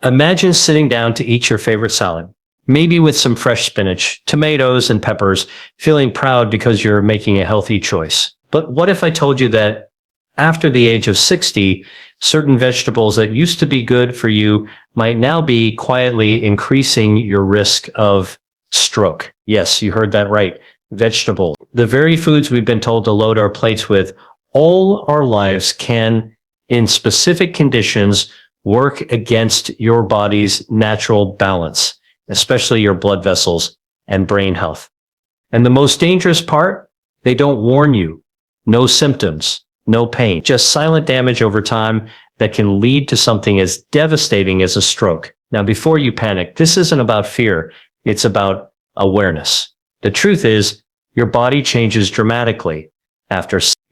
Imagine sitting down to eat your favorite salad, maybe with some fresh spinach, tomatoes, and peppers, feeling proud because you're making a healthy choice. But what if I told you that after the age of 60, certain vegetables that used to be good for you might now be quietly increasing your risk of stroke? Yes, you heard that right. Vegetables. The very foods we've been told to load our plates with all our lives can, in specific conditions, work against your body's natural balance, especially your blood vessels and brain health. And the most dangerous part, they don't warn you. No symptoms, no pain, just silent damage over time that can lead to something as devastating as a stroke. Now, before you panic, this isn't about fear. It's about awareness. The truth is, your body changes dramatically.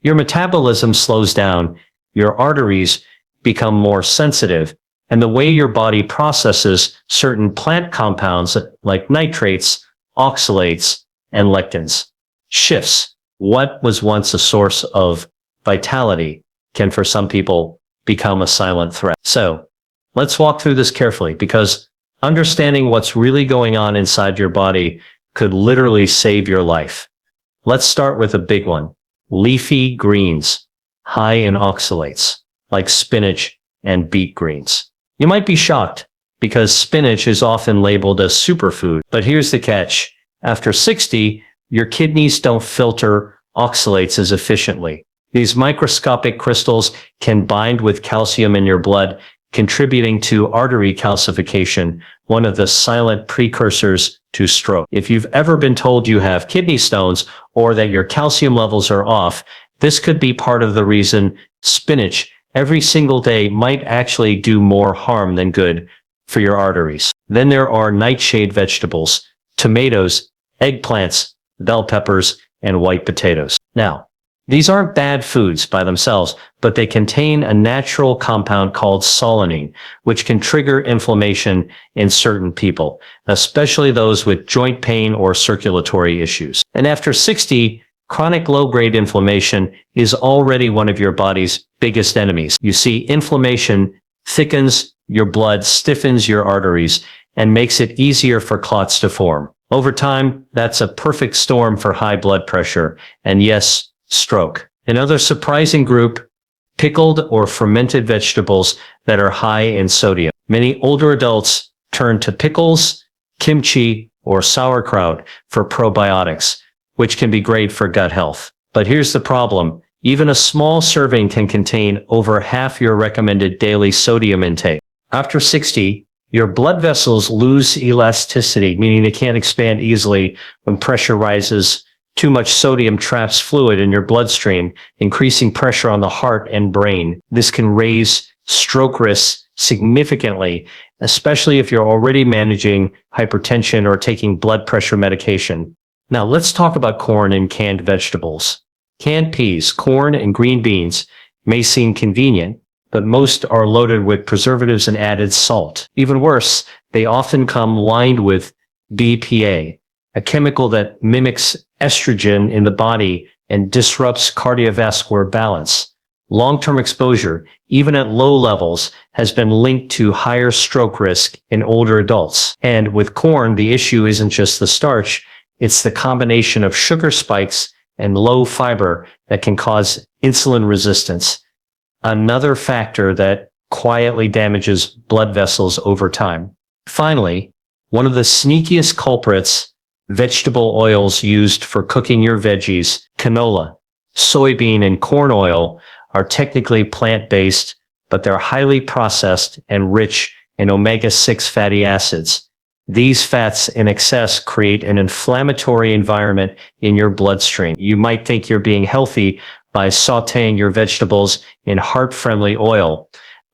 Your metabolism slows down, your arteries become more sensitive, and the way your body processes certain plant compounds like nitrates, oxalates, and lectins shifts. What was once a source of vitality can, for some people, become a silent threat. So, let's walk through this carefully, because understanding what's really going on inside your body could literally save your life. Let's start with a big one. Leafy greens, high in oxalates, like spinach and beet greens. You might be shocked, because spinach is often labeled a superfood. But here's the catch. After 60, your kidneys don't filter oxalates as efficiently. These microscopic crystals can bind with calcium in your blood, contributing to artery calcification, one of the silent precursors to stroke. If you've ever been told you have kidney stones or that your calcium levels are off, this could be part of the reason spinach every single day might actually do more harm than good for your arteries. Then there are nightshade vegetables, tomatoes, eggplants, bell peppers, and white potatoes. Now, these aren't bad foods by themselves, but they contain a natural compound called solanine, which can trigger inflammation in certain people, especially those with joint pain or circulatory issues. And after 60, chronic low-grade inflammation is already one of your body's biggest enemies. You see, inflammation thickens your blood, stiffens your arteries, and makes it easier for clots to form. Over time, that's a perfect storm for high blood pressure, and yes, stroke. Another surprising group, pickled or fermented vegetables that are high in sodium. Many older adults turn to pickles, kimchi, or sauerkraut for probiotics, which can be great for gut health. But here's the problem. Even a small serving can contain over half your recommended daily sodium intake. After 60, your blood vessels lose elasticity, meaning they can't expand easily when pressure rises. Too much sodium traps fluid in your bloodstream, increasing pressure on the heart and brain. This can raise stroke risks significantly, especially if you're already managing hypertension or taking blood pressure medication. Now let's talk about corn and canned vegetables. Canned peas, corn, and green beans may seem convenient, but most are loaded with preservatives and added salt. Even worse, they often come lined with BPA, a chemical that mimics estrogen in the body and disrupts cardiovascular balance. Long-term exposure, even at low levels, has been linked to higher stroke risk in older adults. And with corn, the issue isn't just the starch, it's the combination of sugar spikes and low fiber that can cause insulin resistance, another factor that quietly damages blood vessels over time. Finally, one of the sneakiest culprits, vegetable oils used for cooking your veggies, canola, soybean, and corn oil, are technically plant-based, but they're highly processed and rich in omega-6 fatty acids. These fats in excess create an inflammatory environment in your bloodstream. You might think you're being healthy by sautéing your vegetables in heart-friendly oil,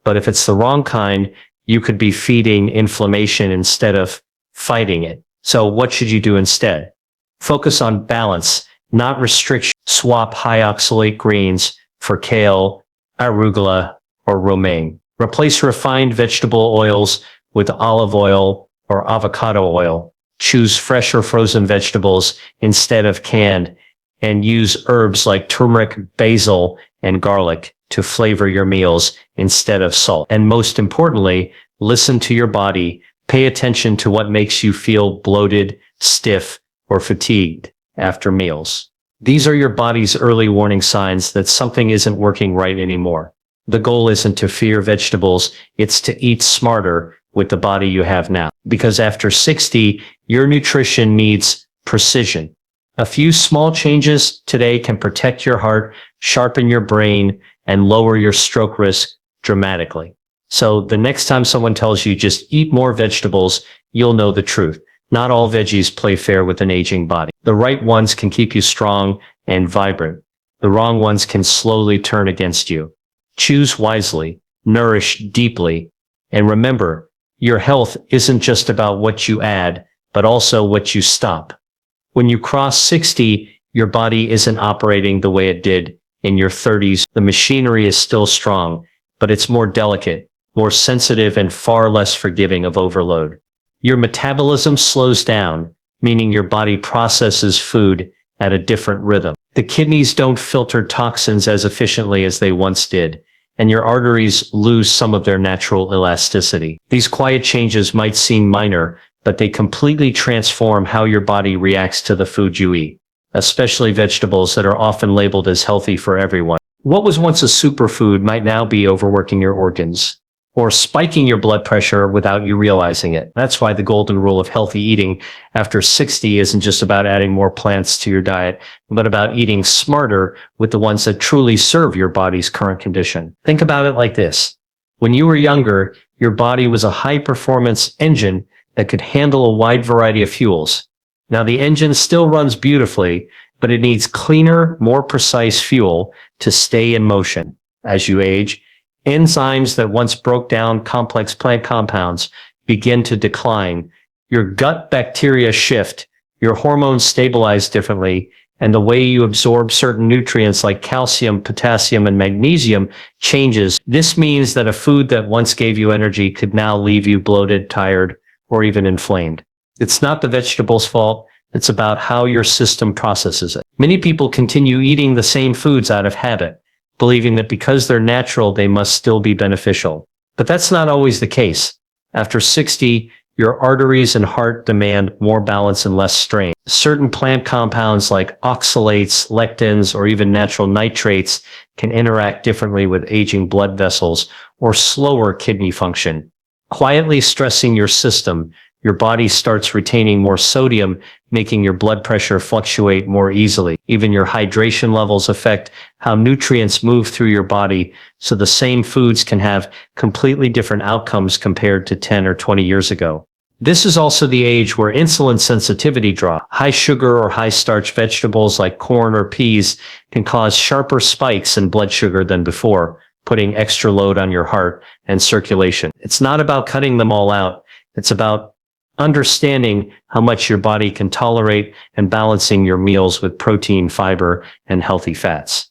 but if it's the wrong kind, you could be feeding inflammation instead of fighting it. So what should you do instead? Focus on balance, not restriction. Swap high-oxalate greens for kale, arugula, or romaine. Replace refined vegetable oils with olive oil or avocado oil. Choose fresh or frozen vegetables instead of canned, and use herbs like turmeric, basil, and garlic to flavor your meals instead of salt. And most importantly, Listen to your body. Pay attention to what makes you feel bloated, stiff, or fatigued after meals. These are your body's early warning signs that something isn't working right anymore. The goal isn't to fear vegetables, it's to eat smarter with the body you have now. Because after 60, your nutrition needs precision. A few small changes today can protect your heart, sharpen your brain, and lower your stroke risk dramatically. So the next time someone tells you just eat more vegetables, you'll know the truth. Not all veggies play fair with an aging body. The right ones can keep you strong and vibrant. The wrong ones can slowly turn against you. Choose wisely, nourish deeply, and remember, your health isn't just about what you add, but also what you stop. When you cross 60, your body isn't operating the way it did in your 30s. The machinery is still strong, but it's more delicate, more sensitive, and far less forgiving of overload. Your metabolism slows down, meaning your body processes food at a different rhythm. The kidneys don't filter toxins as efficiently as they once did, and your arteries lose some of their natural elasticity. These quiet changes might seem minor, but they completely transform how your body reacts to the food you eat, especially vegetables that are often labeled as healthy for everyone. What was once a superfood might now be overworking your organs or spiking your blood pressure without you realizing it. That's why the golden rule of healthy eating after 60 isn't just about adding more plants to your diet, but about eating smarter with the ones that truly serve your body's current condition. Think about it like this. When you were younger, your body was a high-performance engine that could handle a wide variety of fuels. Now the engine still runs beautifully, but it needs cleaner, more precise fuel to stay in motion. As you age, enzymes that once broke down complex plant compounds begin to decline. Your gut bacteria shift, your hormones stabilize differently, and the way you absorb certain nutrients like calcium, potassium, and magnesium changes. This means that a food that once gave you energy could now leave you bloated, tired, or even inflamed. It's not the vegetable's fault. It's about how your system processes it. Many people continue eating the same foods out of habit, believing that because they're natural, they must still be beneficial. But that's not always the case. After 60, your arteries and heart demand more balance and less strain. Certain plant compounds like oxalates, lectins, or even natural nitrates can interact differently with aging blood vessels or slower kidney function. Quietly stressing your system, your body starts retaining more sodium, making your blood pressure fluctuate more easily. Even your hydration levels affect how nutrients move through your body, so the same foods can have completely different outcomes compared to 10 or 20 years ago. This is also the age where insulin sensitivity drops. High sugar or high starch vegetables like corn or peas can cause sharper spikes in blood sugar than before, putting extra load on your heart and circulation. It's not about cutting them all out. It's about understanding how much your body can tolerate and balancing your meals with protein, fiber, and healthy fats.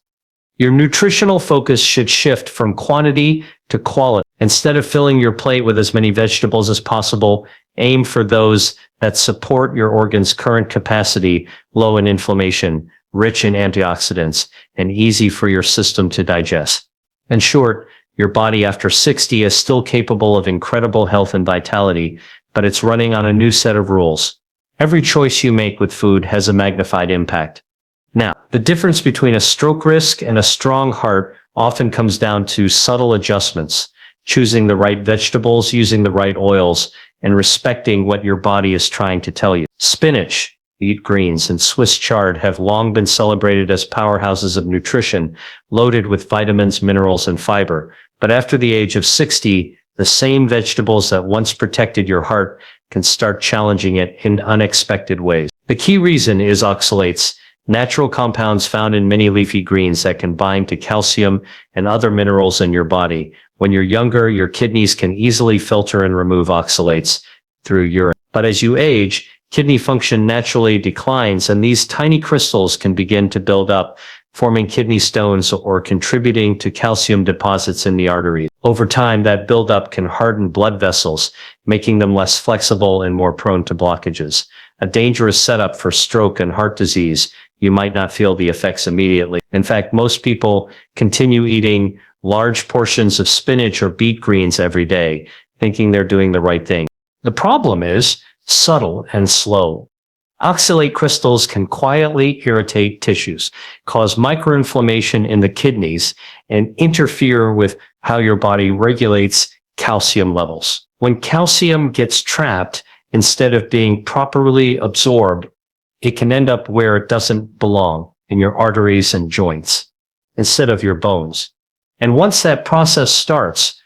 Your nutritional focus should shift from quantity to quality. Instead of filling your plate with as many vegetables as possible, aim for those that support your organ's current capacity, low in inflammation, rich in antioxidants, and easy for your system to digest. In short, your body after 60 is still capable of incredible health and vitality, but it's running on a new set of rules. Every choice you make with food has a magnified impact. Now, the difference between a stroke risk and a strong heart often comes down to subtle adjustments, choosing the right vegetables, using the right oils, and respecting what your body is trying to tell you. Spinach, beet greens, and Swiss chard have long been celebrated as powerhouses of nutrition, loaded with vitamins, minerals, and fiber. But after the age of 60, the same vegetables that once protected your heart can start challenging it in unexpected ways. The key reason is oxalates, natural compounds found in many leafy greens that can bind to calcium and other minerals in your body. When you're younger, your kidneys can easily filter and remove oxalates through urine. But as you age, kidney function naturally declines, and these tiny crystals can begin to build up, forming kidney stones or contributing to calcium deposits in the arteries. Over time, that buildup can harden blood vessels, making them less flexible and more prone to blockages. A dangerous setup for stroke and heart disease. You might not feel the effects immediately. In fact, most people continue eating large portions of spinach or beet greens every day, thinking they're doing the right thing. The problem is subtle and slow. Oxalate crystals can quietly irritate tissues, cause microinflammation in the kidneys, and interfere with how your body regulates calcium levels. When calcium gets trapped, instead of being properly absorbed, it can end up where it doesn't belong, in your arteries and joints, instead of your bones. And once that process starts,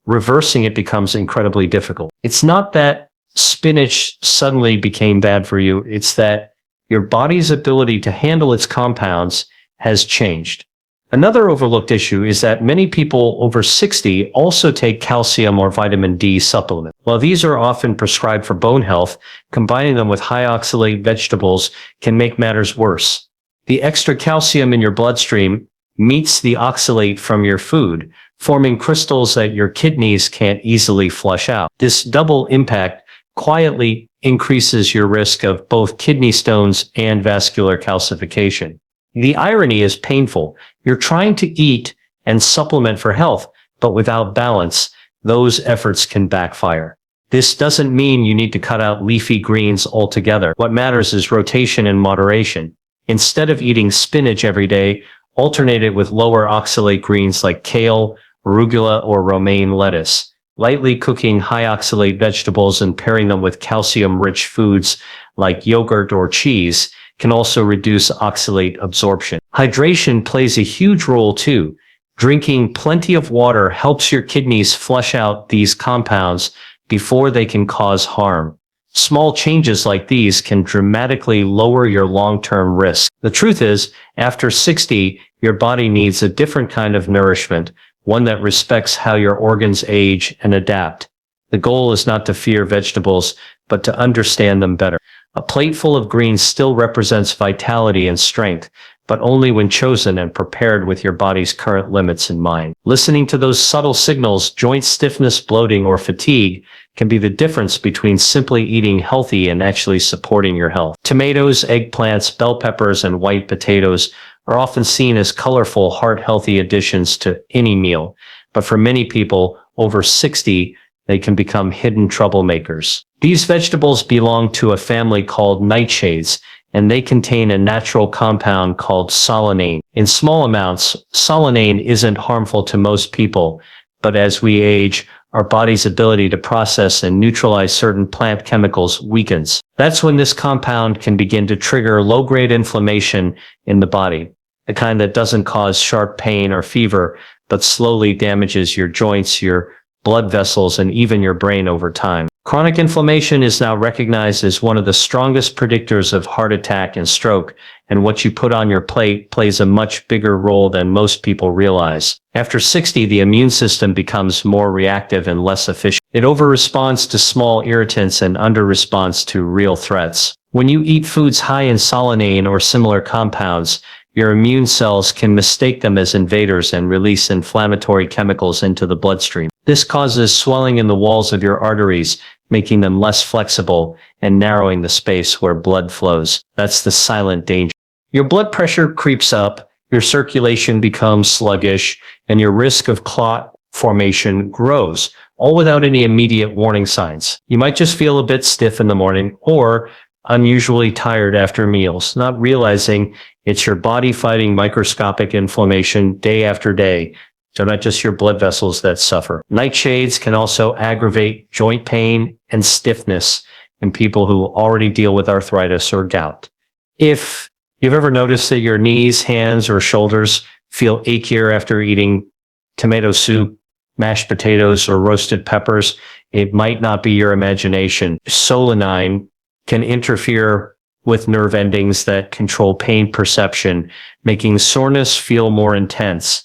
reversing it becomes incredibly difficult. It's not that spinach suddenly became bad for you. It's that your body's ability to handle its compounds has changed. Another overlooked issue is that many people over 60 also take calcium or vitamin D supplements. While these are often prescribed for bone health, combining them with high-oxalate vegetables can make matters worse. The extra calcium in your bloodstream meets the oxalate from your food, forming crystals that your kidneys can't easily flush out. This double impact quietly increases your risk of both kidney stones and vascular calcification. The irony is painful. You're trying to eat and supplement for health, but without balance, those efforts can backfire. This doesn't mean you need to cut out leafy greens altogether. What matters is rotation and moderation. Instead of eating spinach every day, alternate it with lower oxalate greens like kale, arugula, or romaine lettuce. Lightly cooking high-oxalate vegetables and pairing them with calcium-rich foods like yogurt or cheese can also reduce oxalate absorption. Hydration plays a huge role too. Drinking plenty of water helps your kidneys flush out these compounds before they can cause harm. Small changes like these can dramatically lower your long-term risk. The truth is, after 60, your body needs a different kind of nourishment, one that respects how your organs age and adapt. The goal is not to fear vegetables, but to understand them better. A plate full of greens still represents vitality and strength, but only when chosen and prepared with your body's current limits in mind. Listening to those subtle signals, joint stiffness, bloating, or fatigue, can be the difference between simply eating healthy and actually supporting your health. Tomatoes, eggplants, bell peppers, and white potatoes are often seen as colorful, heart-healthy additions to any meal, but for many people over 60, they can become hidden troublemakers. These vegetables belong to a family called nightshades, and they contain a natural compound called solanine. In small amounts, solanine isn't harmful to most people, but as we age, our body's ability to process and neutralize certain plant chemicals weakens. That's when this compound can begin to trigger low-grade inflammation in the body, the kind that doesn't cause sharp pain or fever, but slowly damages your joints, your blood vessels, and even your brain over time. Chronic inflammation is now recognized as one of the strongest predictors of heart attack and stroke, and what you put on your plate plays a much bigger role than most people realize. After 60, the immune system becomes more reactive and less efficient. It overresponds to small irritants and underresponds to real threats. When you eat foods high in solanine or similar compounds, your immune cells can mistake them as invaders and release inflammatory chemicals into the bloodstream. This causes swelling in the walls of your arteries, making them less flexible and narrowing the space where blood flows. That's the silent danger. Your blood pressure creeps up, your circulation becomes sluggish, and your risk of clot formation grows, all without any immediate warning signs. You might just feel a bit stiff in the morning or unusually tired after meals, not realizing it's your body fighting microscopic inflammation day after day. So not just your blood vessels that suffer. Nightshades can also aggravate joint pain and stiffness in people who already deal with arthritis or gout. If you've ever noticed that your knees, hands, or shoulders feel achier after eating tomato soup, mashed potatoes, or roasted peppers, it might not be your imagination. Solanine can interfere with nerve endings that control pain perception, making soreness feel more intense.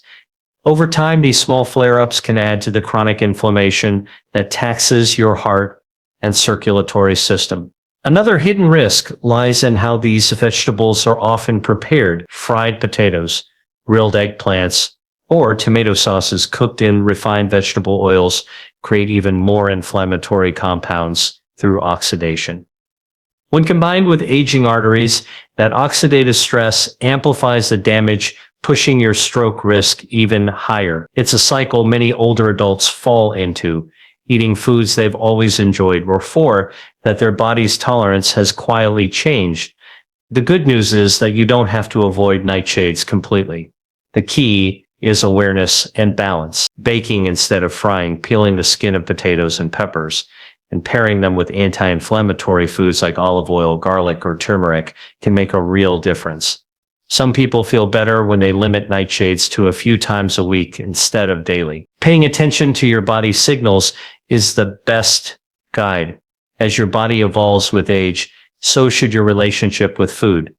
Over time, these small flare-ups can add to the chronic inflammation that taxes your heart and circulatory system. Another hidden risk lies in how these vegetables are often prepared. Fried potatoes, grilled eggplants, or tomato sauces cooked in refined vegetable oils create even more inflammatory compounds through oxidation. When combined with aging arteries, that oxidative stress amplifies the damage, pushing your stroke risk even higher. It's a cycle many older adults fall into, eating foods they've always enjoyed, or 4, that their body's tolerance has quietly changed. The good news is that you don't have to avoid nightshades completely. The key is awareness and balance. Baking instead of frying, peeling the skin of potatoes and peppers, and pairing them with anti-inflammatory foods like olive oil, garlic, or turmeric can make a real difference. Some people feel better when they limit nightshades to a few times a week instead of daily. Paying attention to your body's signals is the best guide. As your body evolves with age, so should your relationship with food.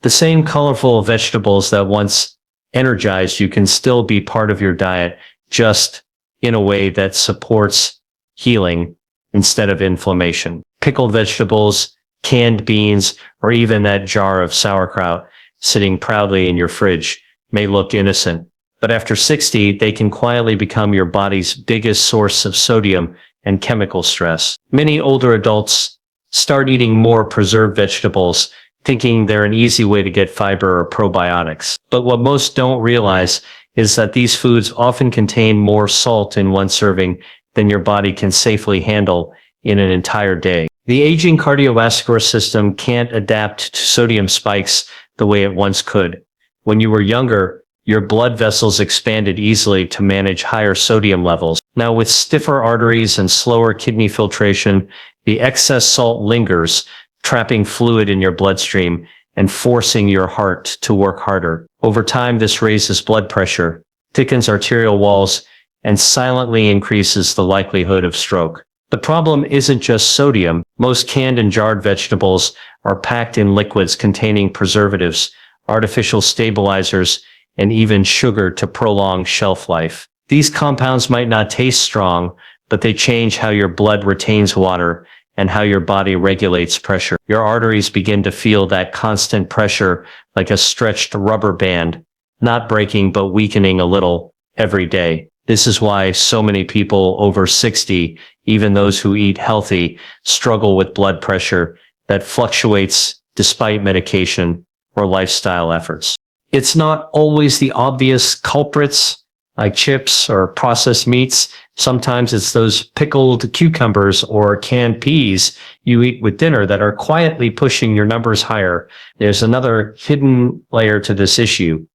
The same colorful vegetables that once energized you can still be part of your diet, just in a way that supports healing instead of inflammation. Pickled vegetables, canned beans, or even that jar of sauerkraut sitting proudly in your fridge may look innocent, but after 60, they can quietly become your body's biggest source of sodium and chemical stress. Many older adults start eating more preserved vegetables, thinking they're an easy way to get fiber or probiotics. But what most don't realize is that these foods often contain more salt in one serving than your body can safely handle in an entire day. The aging cardiovascular system can't adapt to sodium spikes the way it once could. When you were younger, your blood vessels expanded easily to manage higher sodium levels. Now, with stiffer arteries and slower kidney filtration, the excess salt lingers, trapping fluid in your bloodstream and forcing your heart to work harder. Over time, this raises blood pressure, thickens arterial walls, and silently increases the likelihood of stroke. The problem isn't just sodium. Most canned and jarred vegetables are packed in liquids containing preservatives, artificial stabilizers, and even sugar to prolong shelf life. These compounds might not taste strong, but they change how your blood retains water and how your body regulates pressure. Your arteries begin to feel that constant pressure like a stretched rubber band, not breaking but weakening a little every day. This is why so many people over 60, even those who eat healthy, struggle with blood pressure that fluctuates despite medication or lifestyle efforts. It's not always the obvious culprits like chips or processed meats. Sometimes it's those pickled cucumbers or canned peas you eat with dinner that are quietly pushing your numbers higher. There's another hidden layer to this issue: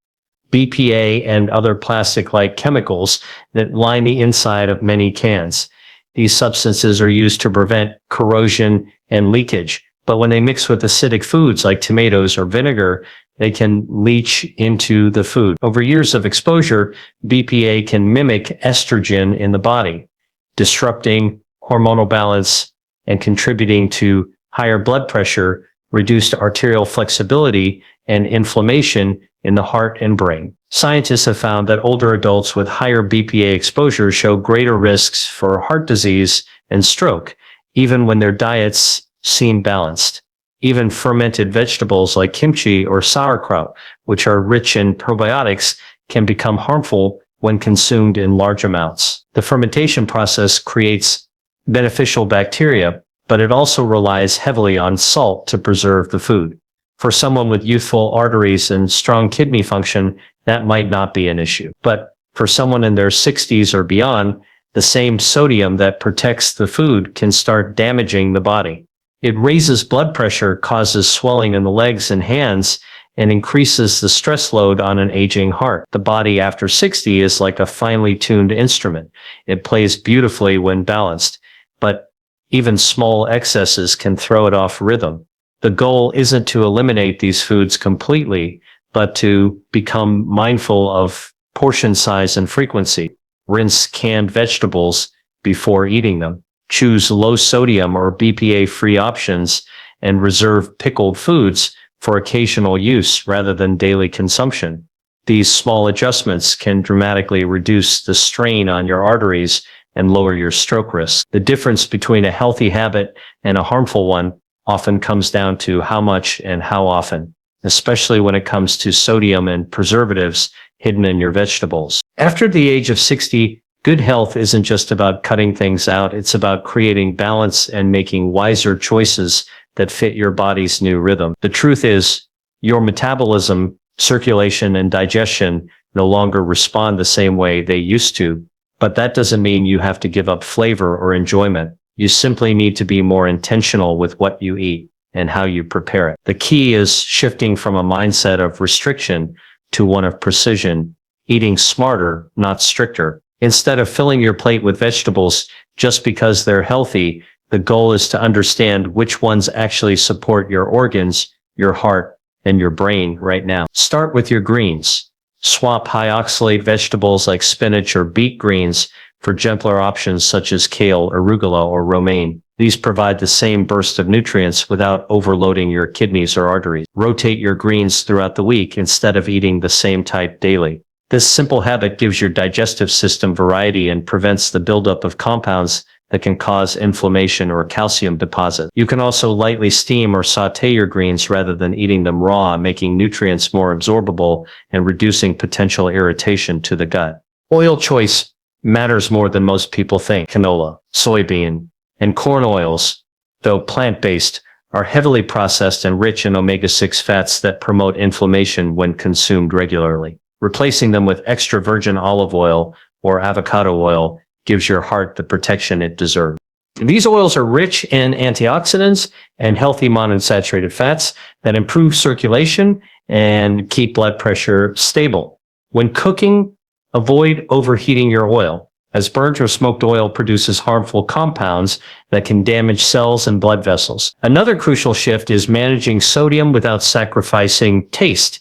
BPA and other plastic-like chemicals that line the inside of many cans. These substances are used to prevent corrosion and leakage, but when they mix with acidic foods like tomatoes or vinegar, they can leach into the food. Over years of exposure, BPA can mimic estrogen in the body, disrupting hormonal balance and contributing to higher blood pressure, reduced arterial flexibility, and inflammation in the heart and brain. Scientists have found that older adults with higher BPA exposure show greater risks for heart disease and stroke, even when their diets seem balanced. Even fermented vegetables like kimchi or sauerkraut, which are rich in probiotics, can become harmful when consumed in large amounts. The fermentation process creates beneficial bacteria, but it also relies heavily on salt to preserve the food. For someone with youthful arteries and strong kidney function, that might not be an issue. But for someone in their 60s or beyond, the same sodium that protects the food can start damaging the body. It raises blood pressure, causes swelling in the legs and hands, and increases the stress load on an aging heart. The body after 60 is like a finely tuned instrument. It plays beautifully when balanced, but even small excesses can throw it off rhythm. The goal isn't to eliminate these foods completely, but to become mindful of portion size and frequency. Rinse canned vegetables before eating them. Choose low sodium or BPA-free options and reserve pickled foods for occasional use rather than daily consumption. These small adjustments can dramatically reduce the strain on your arteries and lower your stroke risk. The difference between a healthy habit and a harmful one often comes down to how much and how often, especially when it comes to sodium and preservatives hidden in your vegetables. After the age of 60, good health isn't just about cutting things out. It's about creating balance and making wiser choices that fit your body's new rhythm. The truth is, your metabolism, circulation, and digestion no longer respond the same way they used to, But that doesn't mean you have to give up flavor or enjoyment. You simply need to be more intentional with what you eat and how you prepare it. The key is shifting from a mindset of restriction to one of precision, eating smarter, not stricter. Instead of filling your plate with vegetables just because they're healthy, the goal is to understand which ones actually support your organs, your heart, and your brain right now. Start with your greens. Swap high-oxalate vegetables like spinach or beet greens for gentler options such as kale, arugula, or romaine. These provide the same burst of nutrients without overloading your kidneys or arteries. Rotate your greens throughout the week instead of eating the same type daily. This simple habit gives your digestive system variety and prevents the buildup of compounds that can cause inflammation or calcium deposit. You can also lightly steam or saute your greens rather than eating them raw, making nutrients more absorbable and reducing potential irritation to the gut. Oil choice matters more than most people think. Canola, soybean, and corn oils, though plant-based, are heavily processed and rich in omega-6 fats that promote inflammation when consumed regularly. Replacing them with extra virgin olive oil or avocado oil gives your heart the protection it deserves. These oils are rich in antioxidants and healthy monounsaturated fats that improve circulation and keep blood pressure stable. When cooking, avoid overheating your oil, as burnt or smoked oil produces harmful compounds that can damage cells and blood vessels. Another crucial shift is managing sodium without sacrificing taste.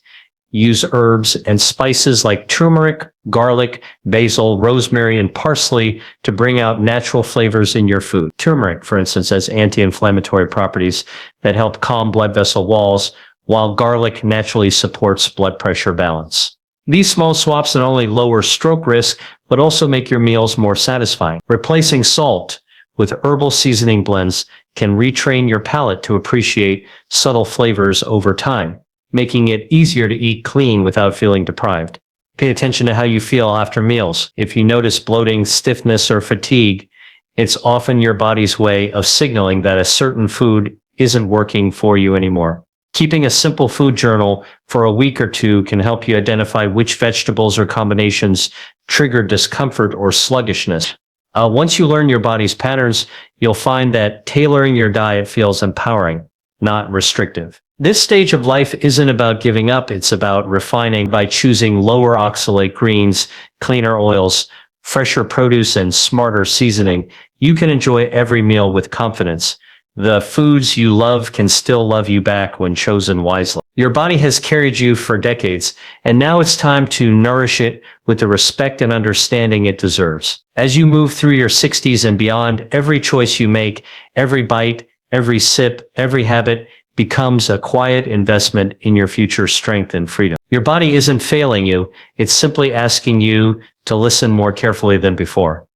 Use herbs and spices like turmeric, garlic, basil, rosemary, and parsley to bring out natural flavors in your food. Turmeric, for instance, has anti-inflammatory properties that help calm blood vessel walls, while garlic naturally supports blood pressure balance. These small swaps not only lower stroke risk, but also make your meals more satisfying. Replacing salt with herbal seasoning blends can retrain your palate to appreciate subtle flavors over time, making it easier to eat clean without feeling deprived. Pay attention to how you feel after meals. If you notice bloating, stiffness, or fatigue, it's often your body's way of signaling that a certain food isn't working for you anymore. Keeping a simple food journal for a week or two can help you identify which vegetables or combinations trigger discomfort or sluggishness. Once you learn your body's patterns, you'll find that tailoring your diet feels empowering, not restrictive. This stage of life isn't about giving up, it's about refining. By choosing lower oxalate greens, cleaner oils, fresher produce, and smarter seasoning, you can enjoy every meal with confidence. The foods you love can still love you back when chosen wisely. Your body has carried you for decades, and now it's time to nourish it with the respect and understanding it deserves. As you move through your 60s and beyond, every choice you make, every bite, every sip, every habit becomes a quiet investment in your future strength and freedom. Your body isn't failing you, it's simply asking you to listen more carefully than before.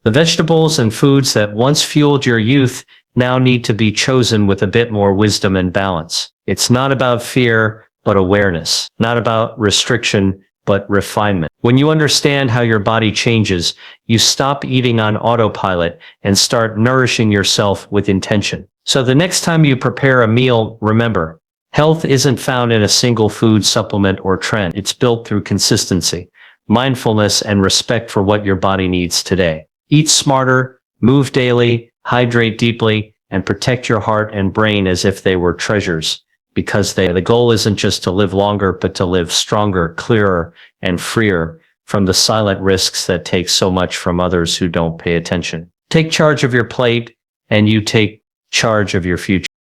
The vegetables and foods that once fueled your youth now need to be chosen with a bit more wisdom and balance. It's not about fear, but awareness. Not about restriction, but refinement. When you understand how your body changes, you stop eating on autopilot and start nourishing yourself with intention. So the next time you prepare a meal, remember, health isn't found in a single food supplement or trend. It's built through consistency, mindfulness, and respect for what your body needs today. Eat smarter, move daily, hydrate deeply, and protect your heart and brain as if they were treasures, because the goal isn't just to live longer, but to live stronger, clearer, and freer from the silent risks that take so much from others who don't pay attention. Take charge of your plate, and you take charge of your future.